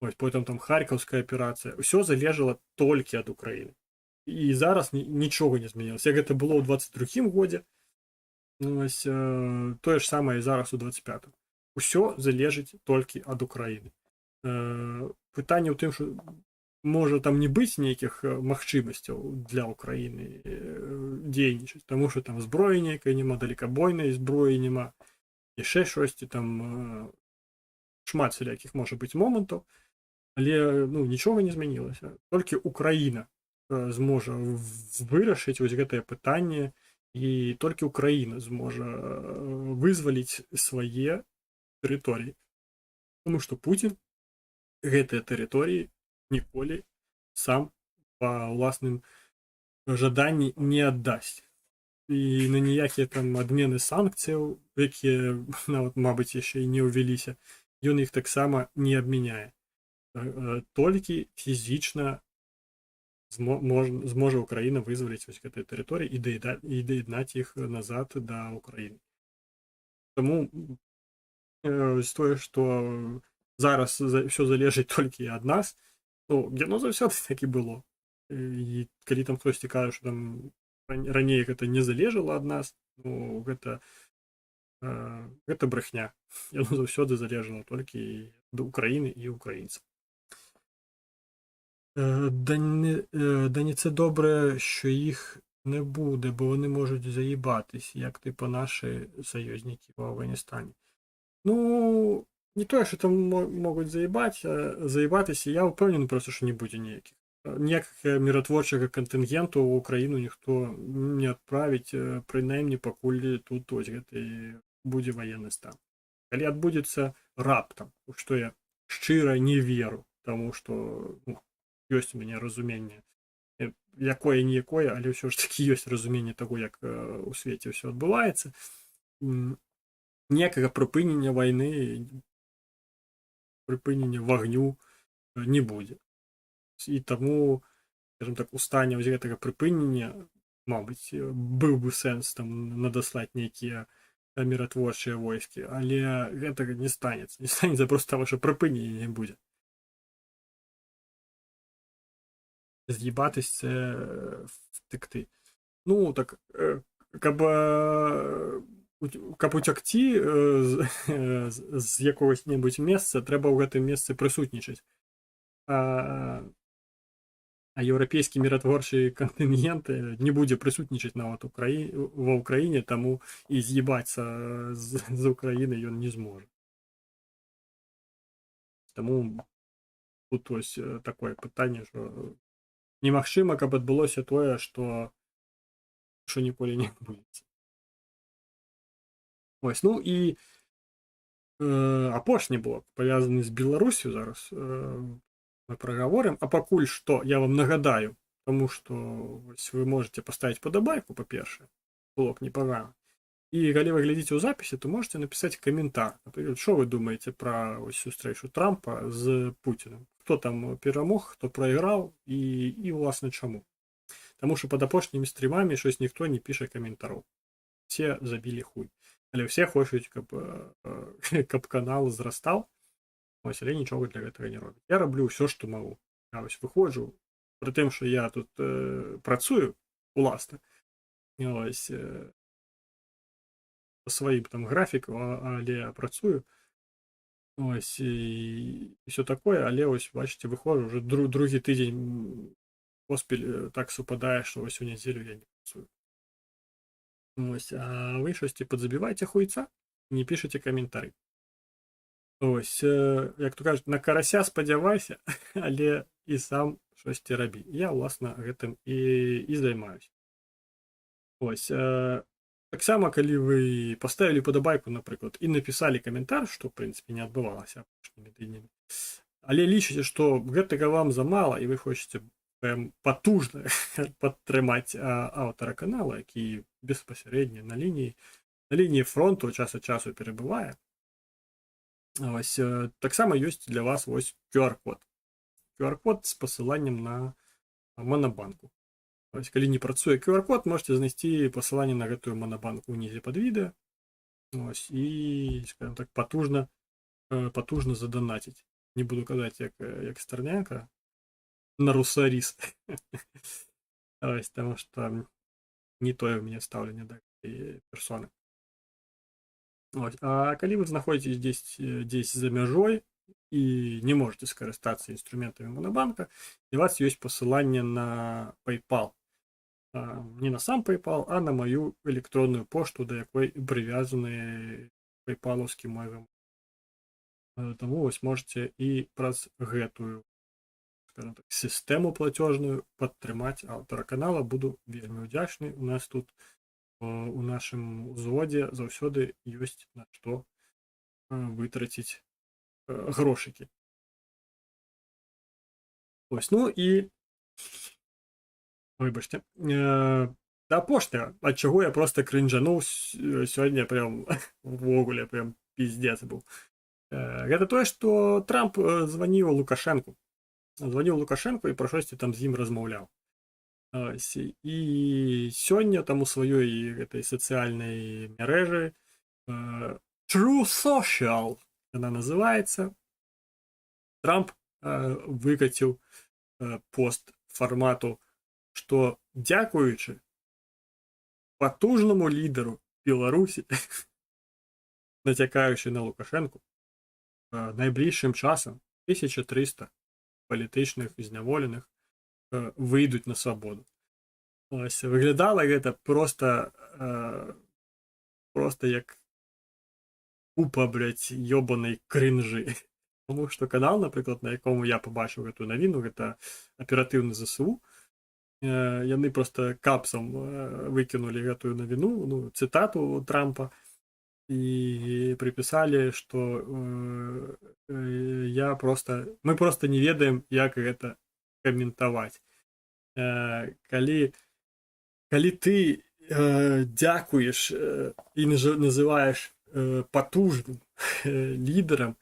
Ось, потым там Харькаўская аперацыя. Усё залежала толькі ад Украіны. І зараз нічога не змянілася. Як гэта было ў 22-м годзе, ось, тое ж самае і зараз у 25-м. Усё залежыць толькі ад Украіны. Пытанне ў тым, што можа там не быць нейкіх магчымасцяў для Украіны дзейнічаць, таму што там зброі нейкай няма, далекабойнай зброі няма, яшчэ штосьці там шмат всялякіх можа быць момантаў, але ну, нічога не змянілася. Толькі Украіна зможа вырашыць вось гэтае пытанне, і толькі Украіна зможа вызваліць свае тэрыторыі. Таму што Пуцін гэтыя тэрыторыі ніколі сам па ўласным жаданні не аддасць. і на ніякія там адмены санкцыяў, якія нават, мабыць, яшчэ і не ўвяліся, ён іх таксама не абмяняе. Толькі фізічна зможа Украіна вызваліць вось гэтыя тэрыторыі і даяднаць іх назад да Украіны. Таму тое, што зараз ўсё залежыць толькі ад нас, ну, яно заўсёды так і было. І калі там хтосьці кажа, што там раней гэта не залежала ад нас, ну, гэта брахня. Яно заўсёды залежала толькі ад Украіны і украінцаў. Да це добре, що їх не буде, бо вони можуть заїбатись, як типу наші союзники в Афганістані. Ну, не то, що там можуть заїбатися, я впевнений просто, що не буде ніяких. Ніякого миротворчого контингенту в Україну ніхто не відправить, принаймні, покуль тут ось гэты буде воєнний стан. Калі адбудзецца раптам, у што я шчыра не веру, тому што, ну, ёсць у мяне разуменне, якое-ніякое, але ўсё ж такі ёсць разуменне таго, як у свеце ўсё адбываецца. Ніякага прыпынення вайны, прыпынення вагню не будзе. І таму, скажем так, у стане вось гэтага прыпынення, мабыць, быў бы сэнс там надаслаць нейкія миротворчыя войскі, але гэтага не станецца. Не станецца просто того, што прыпынення не будзе. З'їбатись це втекти. Ну, так, каб утекти з якогось-небудзь месца, трэба ў гэтым месцы прысутнічаць. А еўрапейскі миротворчы кантынгент не будзе прысутнічаць нават ва Ўкраіне, таму і з'ебацца з Украіны ён не зможа. Таму тут ось такое пытанне, што немагчыма, каб адбылося тое, што ніколі не адбудзецца. Ось, ну і апошні блок, павязаны з Беларусю зараз, мы прагаворым, а пакуль што я вам нагадаю, тому што вы можете поставить падабайку, па-першае, блок непагана. І калі вы глядзіце ў запісе, то можете напісаць каментар. Например, што вы думаеце пра сустрэчу Трампа з Пуціным? Хто там перамог, хто прайграў і уласна чаму? Таму што пад апошнімі стрімамі щось ніхто не піша каментараў. Все забілі хуй. Але ўсе хочуць, каб канал зрастаў. Ось, але нічога для гэтага не робіць. Я раблю ўсё, што магу. Я ось выходжу, пры тым, што я тут працую уласна, ось, па сваім там графіку, але працую, ось, і ўсё такое, але ось, бачыце, выходжу, уже другі тыдзень поспель так супадае, што ось у нядзелю я не працую. Ось, а вы щосьці падзабівайце хуйца, не пішыце каментары. Ось, як то кажуць, на карася спадзявайся, але і сам щосьці рабі. Я, уласна, гэтым і займаюся. Ось, таксама, калі вы паставілі падабайку, напрыклад, і напісалі каментар, што, в прынцыпе, не адбывалася апошнімі тыднямі, але лічыце, што гэтага вам замала, і вы хочаце прям патужна падтрымаць аўтара канала, які беспасярэдне на лініі фронту час ад часу перабывае, ось, таксама ёсць для вас вось QR-код. QR-код з пасыланнем на Монобанку. Ось, калі не працуе QR-код, можете знайсці пасыланне на гэтую Монобанку ўнізе пад відэа. Ось, і, скажем так, патужна заданаціць. Не буду казаць, як Старнянка на русаріс. Ось, таму што не тое ў мяне стаўленне да гэтай персоны. Ось. А калі вы знаходзіцесь дзесь за мяжой і не можете скарыстацца інструментамі Монобанка, і у вас ёсць пасыланне на PayPal. Не на сам PayPal, а на маю электронную пошту, да якой прывязаны PayPal-аўскі мой гаманец. Таму вось можете і праз гэтую, скажем так, сістэму плацежную падтрымаць аўтара канала. Буду вельмі ўдзячны. У нас тут у нашым узводзе заўсёды ёсць на што вытраціць грошыкі. Ось, ну і выбачце, Да апошняга, ад чаго я просто крынжануў сёння прям увогуле прям пиздец быў. Гэта тое, што Трамп званіў Лукашэнку. Званіў Лукашэнку і пра штосьці там з ім размаўляў. Ось, і сёння там у сваёй гэтай сацыяльнай мярэжы True Social яна называецца. Трамп выкаціў пост фармату, што дзякуючы потужному лідару Беларусі, натякаючы на Лукашэнку, найближчым часам 1300 палітычных зняволеных выйдуць на свабоду. Ось, выглядала гэта просто як купа, блядь, ёбанай крынжы. Тому што канал, напрыклад, на якому я пабачыў гэтую навіну, гэта аператыўны ЗСУ. Яны просто капсам выкінулі гэтую навіну, ну, цытату Трампа, і прыпісалі, што мы просто не ведаем, як гэта каментаваць. Калі ты дзякуеш і называеш потужным лідарам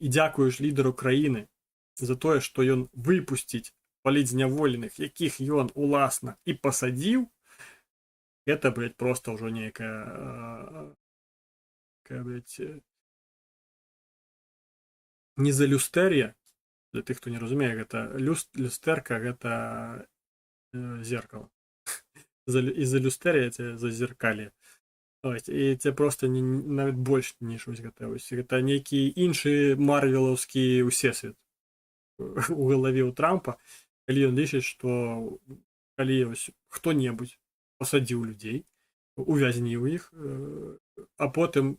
і дзякуеш лідару краіны за тое, што ён выпусціць палітзняволеных, якіх ён уласна і пасадзіў, гэта, блядь, просто ўжо нейкая, блядь, не за люстэр'я, для тых, хто не разумее, гэта люстэрка, гэта зеркало. І за люстэр'я це за зеркалі. І це просто навіть больш, ніж ось гэта. Гэта нейкі іншы марвелаўскі усесвет у галаве ў Трампа, калі ён лічыць, што калі хто-небудзь пасадзіў людзей, увязніў іх, а потым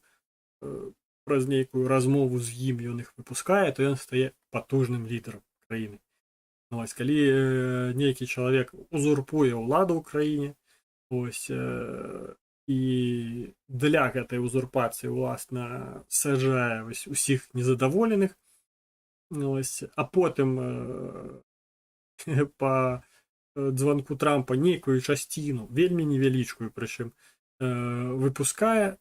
праз нейкую размову з ім ён іх выпускае, то ён стае потужным лідарам краіны. Ось, калі нейкі чалавек узурпуе ўладу ў краіне, ось, і для гэтай узурпацыі, уласна, саджае усіх незадаволеных, ось, а потым па званку Трампа нейкую часціну, вельмі невялічкую, прычым, выпускае,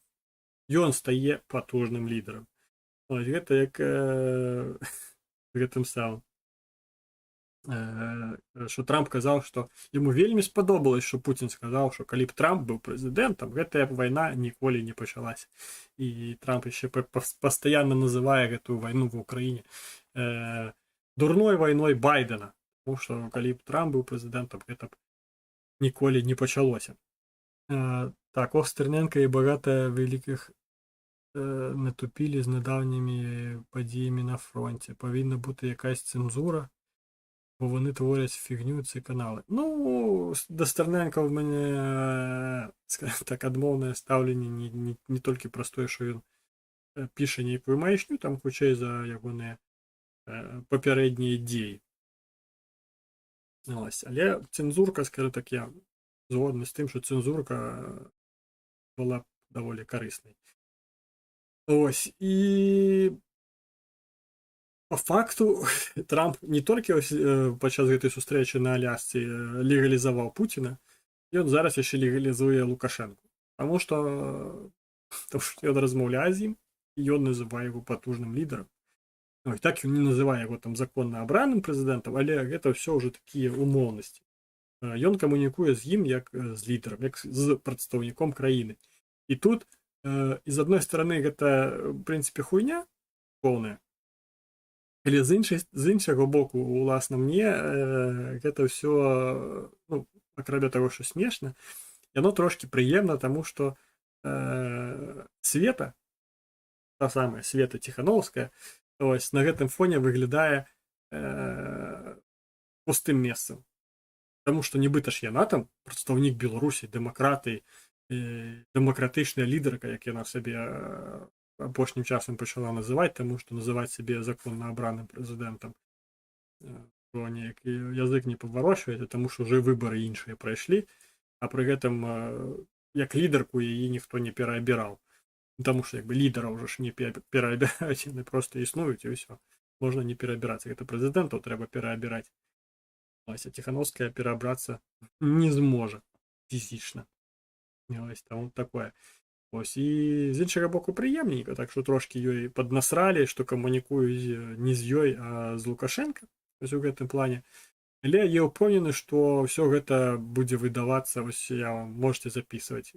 ён стае потужным лідарам. Ось, гэта як гэтым самым. Што Трамп казаў, што яму вельмі спадобалось, што Пуцін сказаў, што калі б Трамп быў прэзідэнтам, гэтая вайна ніколі не пачалася. І Трамп яшчэ пастаянна называе гэтую вайну ва ўкраіне дурной вайной Байдена, тому што калі б Трамп быў прэзідэнтам, гэта б ніколі не пачалося. Так, Стерненка і багата вялікіх натупілі з нядаўнімі падзеямі на фронте. Павінна бути якась цензура, бо вони творять фігню ці канали. Ну, до Стерненка в мене, скажімо так, адмовне ставлення не тільки про те, що він пише ніяку маячню, там хоча й за ягоні попередні ідеї. Ось. Але цензурка, скажімо так, я згодний з тим, що цензурка була доволі корисною. Ось. І по факту Трамп не толькі падчас гэтай сустрэчы на Алясцы легалізаваў Пуціна, ён зараз яшчэ легалізуе Лукашэнку. Таму што ён размаўляе з ім, і ён называе яго потужным лідарам. Ой, так ён не называе яго там законна абраным прэзідэнтам, але гэта ўсё ўжо такія умоўнасці. Ён камунікуе з ім як з лідарам, як з прадстаўніком краіны. І тут, з адной стороны, гэта, в прынцыпе, хуйня поўная, але з іншага боку, уласна, мне гэта ўсё, ну, акрамя таго, што смешна, яно трошкі прыемна, таму што Света, та самая Света Ціхановская, ось, на гэтым фоне выглядае пустым месцам. Таму што нібыта ж яна там прадстаўнік Беларусі, дэмакраты, дэмакратычная лідарка, як яна сабе апошнім часам пачала называць, таму што называць сябе законна абраным прэзідэнтам, то неяк язык не паварочваецца, таму што ўжо выбары іншыя прайшлі, а пры гэтым як лідарку яе ніхто не пераабіраў. Таму што як бы лідара ўжо ж не пераабіраюць, яны проста існуюць, і ўсё. Можна не пераабірацца. Гэта прэзідэнтаў трэба пераабіраць. Ось, а Ціхановская пераабрацца не зможа. фізічна. Ось там от такое. Ось, і з іншого боку прыемненька, так што трошкі ёй паднасралі, што камунікуюць не з ёй, а з Лукашенко у гэтым плане. Але я ўпэўнены, што ўсё гэта будзе выдавацца, вось я можете записывать,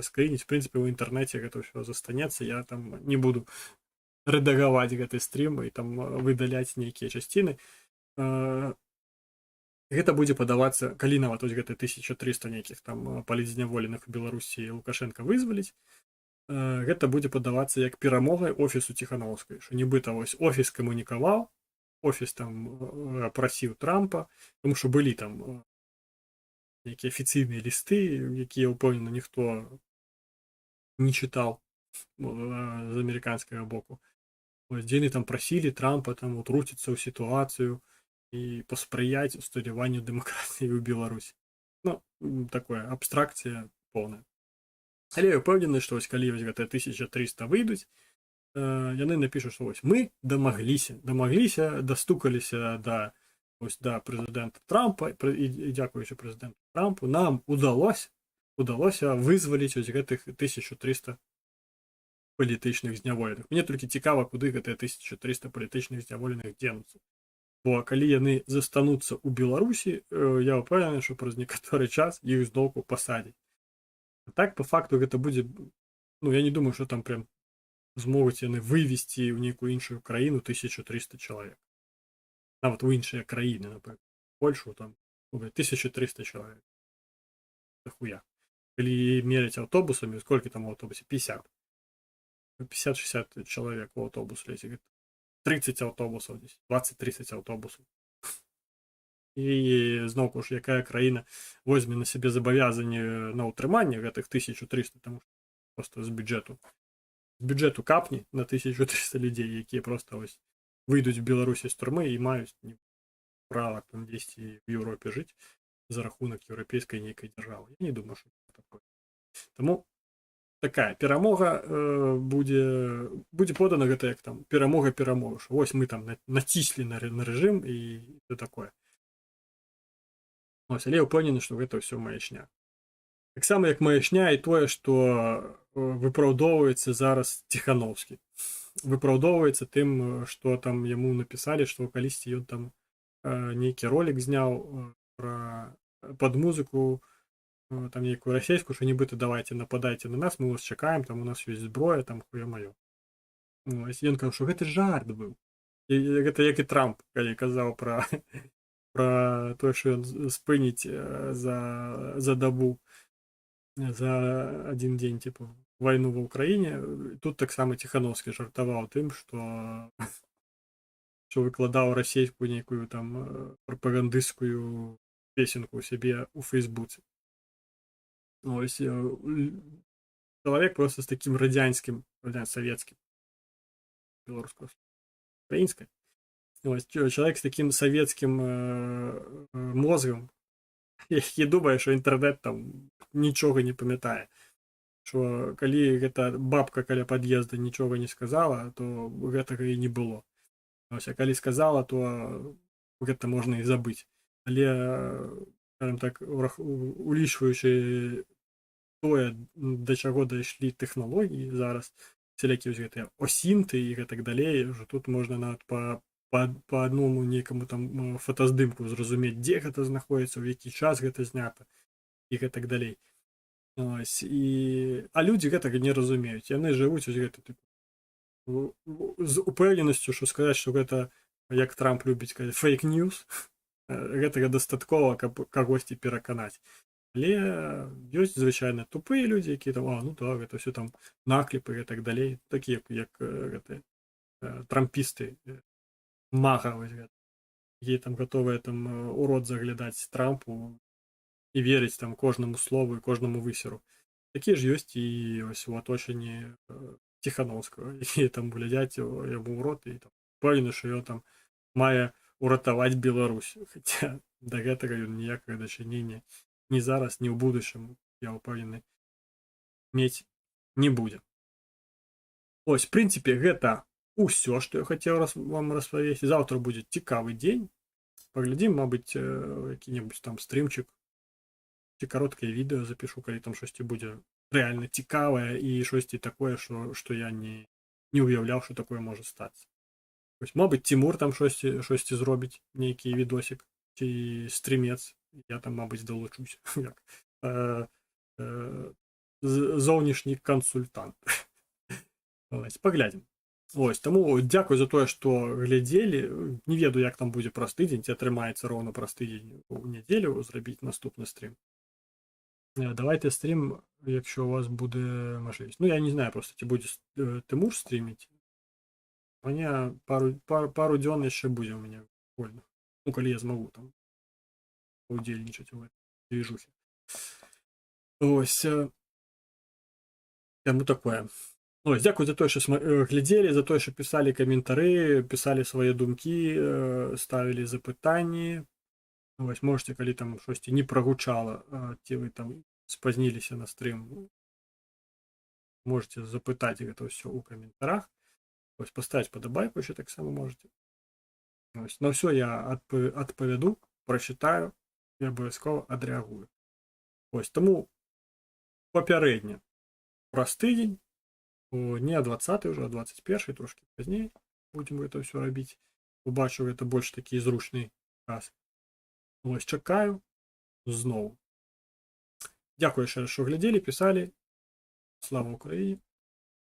скрыніць, в прынцыпе, у інтэрнэце гэта ўсё застанецца, я там не буду рэдагаваць гэты стрім і там выдаляць нейкія часціны. Гэта будзе падавацца, калі нават вось гэта 1300 нейкіх там палітзняволеных у Беларусі Лукашенко вызваліць, гэта будзе падавацца як перамогай офісу Ціханаўскай, што нібыта вось офіс камунікаваў, офіс там прасіў Трампа, тому што былі там нейкія афіцыйныя лісты, якія, ўпэўнена, ніхто не чытаў з амерыканскага боку. Ось, дзе яны там прасілі Трампа там утруціцца ў сітуацыю і паспрыяць усталяванню дэмакратыі ў Беларусі. Ну, такое, абстракцыя поўная. Але я ўпэўнены, што вось калі вось гэтыя 1300 выйдуць, яны напишут, что вось мы дамагліся, дастукаліся да прэзідэнта Трампа, і дзякуючы прэзідэнту Трампу нам удалося вызваліць ось гэтых 1300 палітычных зняволеных. Мне толькі цікава, куды гэтыя 1300 палітычных зняволеных дзенуцца. Бо калі яны застануцца ў Беларусі, я ўпэўнены, што праз некаторы час іх зноўку пасадзяць. Так, по факту гэта будзе, ну, я не думаю, што там прям змогуць яны вывесці ў нейкую іншую краіну 1300 чалавек. Нават у іншыя краіны, напэўна. Польшу там 1300 чалавек. Дахуя. Калі меряць аўтобусамі, сколькі там у аўтобусе? 50. 50-60 чалавек у аўтобус лезе. 30 аўтобусаў, 20-30 аўтобусаў. І зноўку ж, якая краіна возьме на сябе забавязанне на ўтрыманне гэтых 1300, таму што проста з бюджэту капні на 1300 людзей, якія проста ось выйдуць в Беларусі з турмы і маюць права там дзесьці в Еўропе жыць за рахунак еўрапейскай нейкай дзяржавы. Я не думаю, што это такое. Таму такая перамога будзе подана гэта як там перамога, што вось мы там націслі на рэжым і це такое. Ось, але я ўпэўнены, што гэта ўсё маячня. Таксама як маячня і тое, што выпраўдоўваецца зараз Ціханаўскі. Выпраўдоўваецца тым, што там яму напісалі, што калісьці ён там нейкі ролик зняў пад музыку, там нейкую расейскую, што нібыта давайте нападайце на нас, мы вас чакаем, там у нас ёсць зброя, там хуя маё. Ён казаў, што гэта жарт быў. І гэта як і Трамп, калі казаў пра тое, што ён спыніць за дабу, за один дзень, типа, вайну ва ўкраіне. Тут таксама Ціханаўскі жартаваў тым, што выкладаў расейскую нейкую там прапагандысцкую песенку сябе ў Фейсбуце. Ось, чалавек просто з такім радзянскім, савецкім, беларускай, украінскай. Ось, чалавек з такім савецкім мозгам, які думае, што інтэрнэт там нічога не памятае. Што калі гэта бабка каля пад'езда нічога не сказала, то гэтага і не было. Ось, а калі сказала, то гэта можна і забыць. Але, скажем так, улічваючы тое, да чаго дайшлі тэхналогіі зараз, сялякі вось гэтыя осінты і гэтак далей, ўжо тут можна нават па адному нейкаму там фотаздымку зразумець, дзе гэта знаходзіцца, у які час гэта знята і гэтак далей. Ось, а людзі гэтага не разумеюць. Яны жывуць ось гэта з упэўненасцю, што сказаць, што гэта, як Трамп любіць казаць, фейк-ньюс, гэтага дастаткова, каб кагосьці пераканаць. Але ёсць звычайна тупыя людзі, якія там, ну так, гэта ўсё там наклепы і гэтак далей, такія як гэтыя трампісты, мага вось гэта, якія там гатовыя там у рот заглядаць Трампу і верыць там кожнаму слову і кожнаму высеру. Такія ж ёсць і ось у аточанні Ціханаўскага, якія там глядзяць яму ў рот і там пэўнены, што ён там мае уратаваць Беларусь. Хаця да гэтага ён ніякага дачынення ні зараз, ні ў будучым, я ўпэўнены, мець не будзе. Ось, в прынцыпе, гэта ўсё, што я хацеў вам распавесці. Заўтра будзе цікавы дзень. Паглядзім, мабыць, які-небудзь там стрымчык ці кароткае відэа запишу, калі там штосьці будзе рэальна цікавае і штосьці такое, што я не уяўляў, што такое можа стацца. Вось, мабыць, Цімур там штосьці зробіць, нейкі відосік ці стрімец, я там, мабыць, далучуся як зоўнішні кансультант. Ось, паглядзім. Ось, таму дзякуй за тое, што глядзелі. Не ведаю, як там будзе праз тыдзень, ці атрымаецца роўна праз тыдзень у нядзелю зрабіць наступны стрім. Давайте стрім, якщо у вас буде можливість. Ну, я не знаю просто, ці буде Тимур стріміць. У мене пару дзён яшчэ будзе у мяне вольна. Ну, калі я змагу там удзельнічаць у этой движухе. Ось. Таму такое. Ось, дзякуй за тое, што глядзелі, за тое, што пісалі каментары, пісалі свае думкі, ставілі запытанні. Ось, можете, калі там штосьці не прагучала, ці вы там спазніліся на стрым, можете запытаць гэта ўсё ў каментарах. Ось, паставіць падабайку яшчэ таксама можете. Ось, на ўсё я адпавяду, прачытаю і абавязкова адрэагую. Ось, таму папярэдне праз тыдзень, не 20 ўжо, а 21, трошкі пазней будзем гэта ўсё рабіць. Убачыў, гэта больш такі зручны час. Ось, чакаю зноў. Дзякуй яшчэ раз, што глядзелі, пісалі. Слава Ўкраіне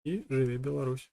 і жыве Беларусь!